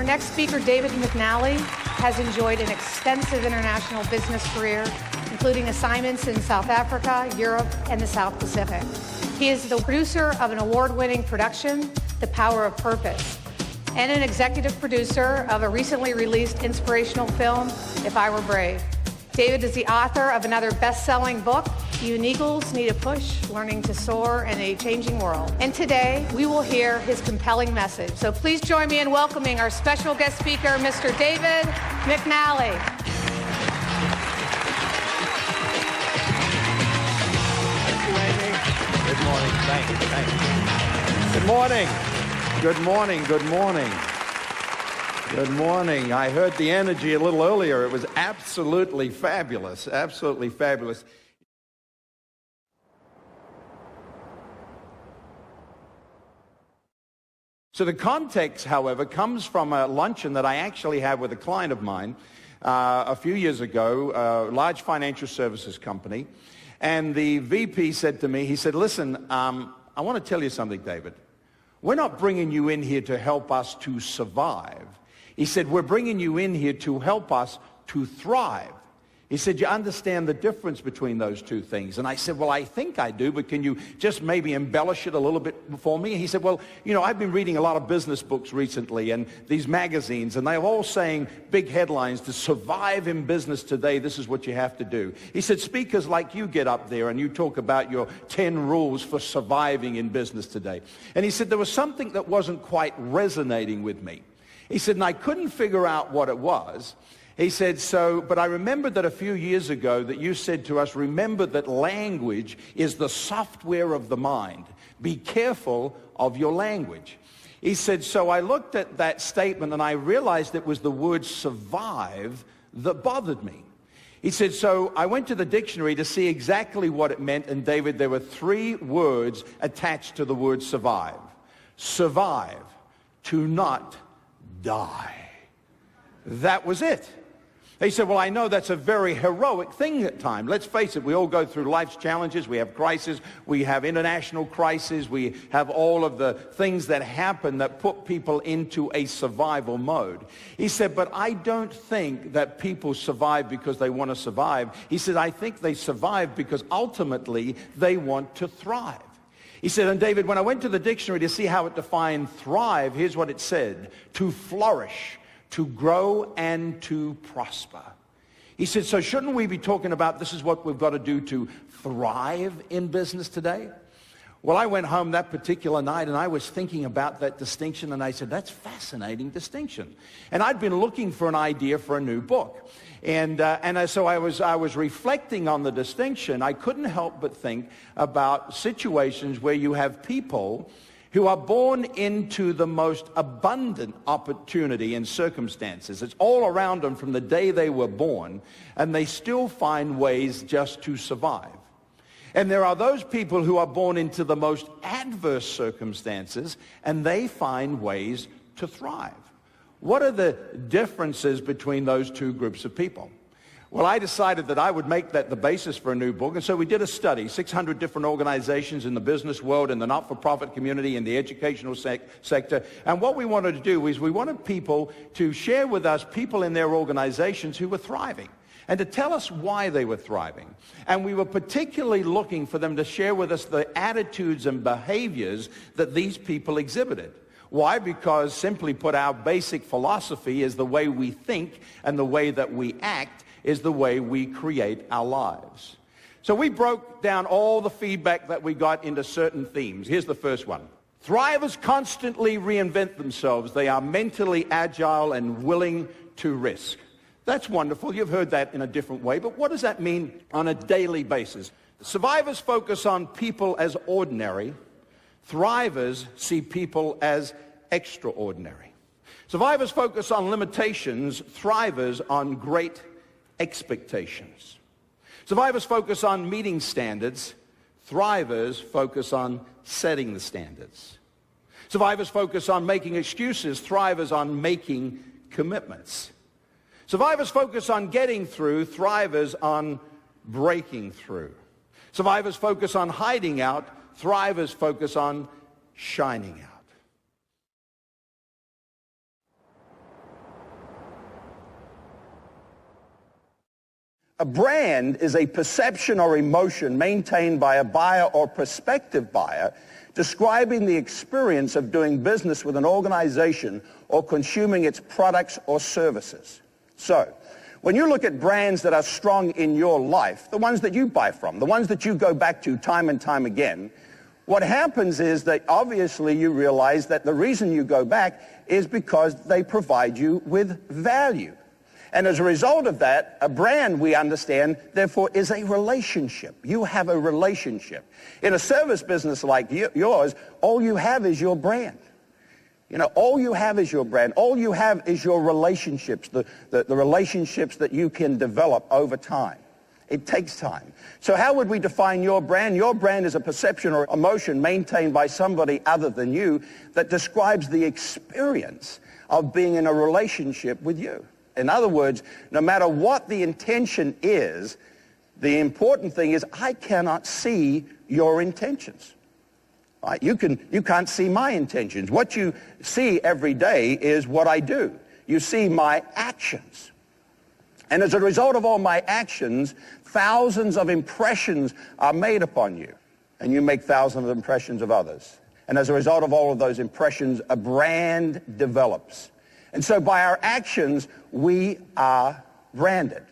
next speaker, David McNally, has enjoyed an extensive international business career, including assignments in South Africa, Europe, and the South Pacific. He is the producer of an award-winning production, The Power of Purpose, and an executive producer of a recently released inspirational film, If I Were Brave. David is the author of another best-selling book, You Eagles Need a Push, Learning to Soar in a Changing World. And today, we will hear his compelling message. So please join me in welcoming our special guest speaker, Mr. David McNally. Thank you, Amy. Good morning. Thank you. Good morning. Good morning. Good morning. Good morning. I heard the energy a little earlier. It was absolutely fabulous. Absolutely fabulous. So the context, however, comes from a luncheon that I actually had with a client of mine a few years ago, a large financial services company. And the VP said to me, he said, listen, I want to tell you something, David. We're not bringing you in here to help us to survive. He said, we're bringing you in here to help us to thrive. He said, you understand the difference between those two things? And I said, well, I think I do, but can you just maybe embellish it a little bit for me? And he said, well, you know, I've been reading a lot of business books recently and these magazines, and they're all saying big headlines, to survive in business today, this is what you have to do. He said, speakers like you get up there and you talk about your 10 rules for surviving in business today. And he said, there was something that wasn't quite resonating with me. He said, and I couldn't figure out what it was. He said, but I remembered that a few years ago that you said to us, remember that language is the software of the mind. Be careful of your language. He said, so I looked at that statement and I realized it was the word survive that bothered me. He said, so I went to the dictionary to see exactly what it meant. And David, there were 3 words attached to the word survive. Survive, to not die. That was it. He said, well, I know that's a very heroic thing at times. Let's face it, we all go through life's challenges. We have crises. We have international crises. We have all of the things that happen that put people into a survival mode. He said, but I don't think that people survive because they want to survive. He said, I think they survive because ultimately they want to thrive. He said, and David, when I went to the dictionary to see how it defined thrive, here's what it said: to flourish, to grow, and to prosper. He said, so shouldn't we be talking about this is what we've got to do to thrive in business today? Well, I went home that particular night and I was thinking about that distinction, and I said, that's a fascinating distinction. And I'd been looking for an idea for a new book. So I was reflecting on the distinction. I couldn't help but think about situations where you have people who are born into the most abundant opportunity and circumstances. It's all around them from the day they were born, and they still find ways just to survive. And there are those people who are born into the most adverse circumstances, and they find ways to thrive. What are the differences between those two groups of people? Well, I decided that I would make that the basis for a new book, and so we did a study, 600 different organizations in the business world, in the not-for-profit community, in the educational sector, and what we wanted to do is we wanted people to share with us people in their organizations who were thriving, and to tell us why they were thriving. And we were particularly looking for them to share with us the attitudes and behaviors that these people exhibited. Why? Because, simply put, our basic philosophy is the way we think and the way that we act is the way we create our lives. So we broke down all the feedback that we got into certain themes. Here's the first one. Thrivers constantly reinvent themselves. They are mentally agile and willing to risk. That's wonderful. You've heard that in a different way, but what does that mean on a daily basis? Survivors focus on people as ordinary. Thrivers see people as extraordinary. Survivors focus on limitations. Thrivers on great expectations. Survivors focus on meeting standards. Thrivers focus on setting the standards. Survivors focus on making excuses. Thrivers on making commitments. Survivors focus on getting through. Thrivers on breaking through. Survivors focus on hiding out. Thrivers focus on shining out. A brand is a perception or emotion maintained by a buyer or prospective buyer describing the experience of doing business with an organization or consuming its products or services. So, when you look at brands that are strong in your life, the ones that you buy from, the ones that you go back to time and time again, what happens is that obviously you realize that the reason you go back is because they provide you with value. And as a result of that, a brand, we understand, therefore, is a relationship. You have a relationship. In a service business like yours, all you have is your brand. You know, all you have is your brand. All you have is your relationships, the relationships that you can develop over time. It takes time. So how would we define your brand? Your brand is a perception or emotion maintained by somebody other than you that describes the experience of being in a relationship with you. In other words, no matter what the intention is, the important thing is I cannot see your intentions. Right? You can't see my intentions. What you see every day is what I do. You see my actions. And as a result of all my actions, thousands of impressions are made upon you. And you make thousands of impressions of others. And as a result of all of those impressions, a brand develops. And so by our actions, we are branded.